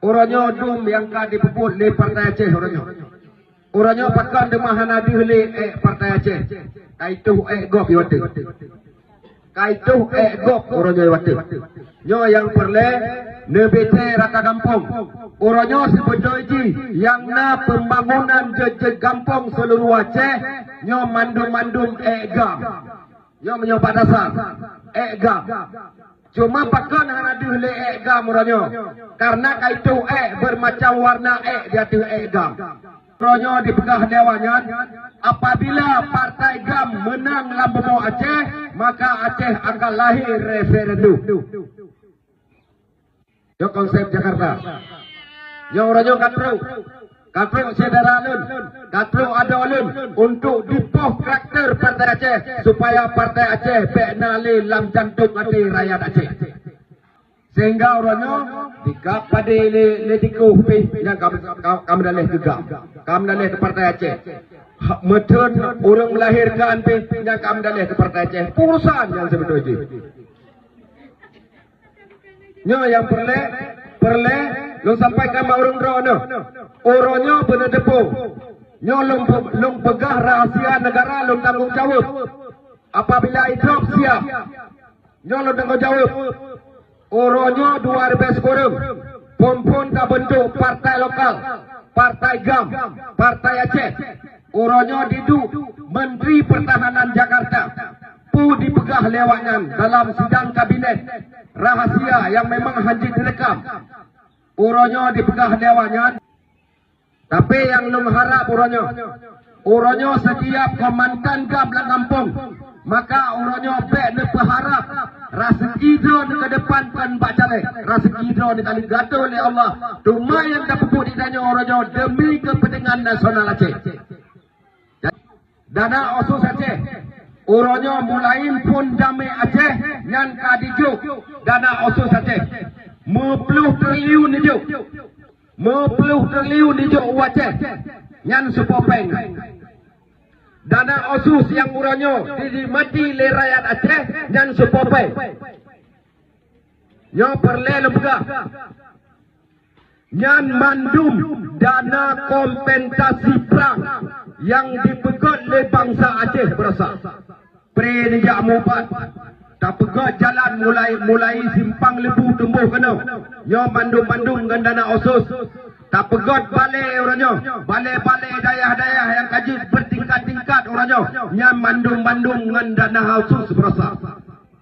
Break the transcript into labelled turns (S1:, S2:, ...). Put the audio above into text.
S1: Orangnya dum yang ka dipuput le Partai Aceh orangnya. Orangnya pakan demahan adi le Partai Aceh. Kaitu gop iwate. Kaitu gop orangnya iwate. Nyo yang perle nebete raka kampung. Orangnya sebedoji yang na pembangunan je kampung seluruh Aceh. Nyo mandum-mandum gam. Nyo menyobat dasar gam. Cuma pakan hana dihle gam orangnya. Karena kaitu bermacam warna dia tu gam. Orangnya dipegah dewannya. Apabila partai gam menang lambung Aceh, maka Aceh akan lahir referendum. Yo konsep Jakarta. Yo orangnya Katruk saudara lun, katruk ada lun untuk dipoh karakter Partai Aceh supaya Partai Aceh penali lam jantung hati rakyat Aceh. Sehingga orangnya dikap pada le dikuh pi yang kamu dalih gegak. Kamu dalih ke Partai Aceh. Metun orang melahirkan pi yang kamu dalih ke Partai Aceh. Urusan yang sebetulnya. Nyo yang perle lu sampaikan ba orang rono. Orangnya benar depo. Nyo long pegah rahasia negara long tanggung jawab. Apabila itu siap. Nyo long tanggung jawab. Orangnya 12 orang. Pompon tak bentuk partai lokal. Partai GAM. Partai Aceh. Orangnya didu Menteri Pertahanan Jakarta. Pu dipegah lewatnya dalam sidang kabinet rahasia yang memang haji direkam. Orangnya dipegah lewatnya. Tapi yang lu harap orangnya setiap komandan GAM lang kampung, maka orangnya ne berharap rasa hidro ke depan kan bacale, rasa hidro di kali gato oleh Allah. Cuma yang dapat pun ditanya orangnya demi kepentingan nasional Aceh. Dana osus Aceh, orangnya mulai pun damai Aceh yang kadijuk dana osus Aceh, 10 triliun hijau. 10 triliun hijau Aceh yang sepopeng. Dana osus yang urangnya dimati le rakyat Aceh yang sepopeng. Nyo perle lembaga yang mandum dana kompensasi perang yang dipegot le bangsa Aceh berasa. Prenijak mubat. Tak pegat jalan mulai simpang lebu tumbuh kena. Nyo bandung-bandung dengan dana osus. Tak pegat balai orangnya. Balai-balai dayah-dayah yang kaji bertingkat-tingkat orangnya. Nyo bandung-bandung dengan dana osus berasa.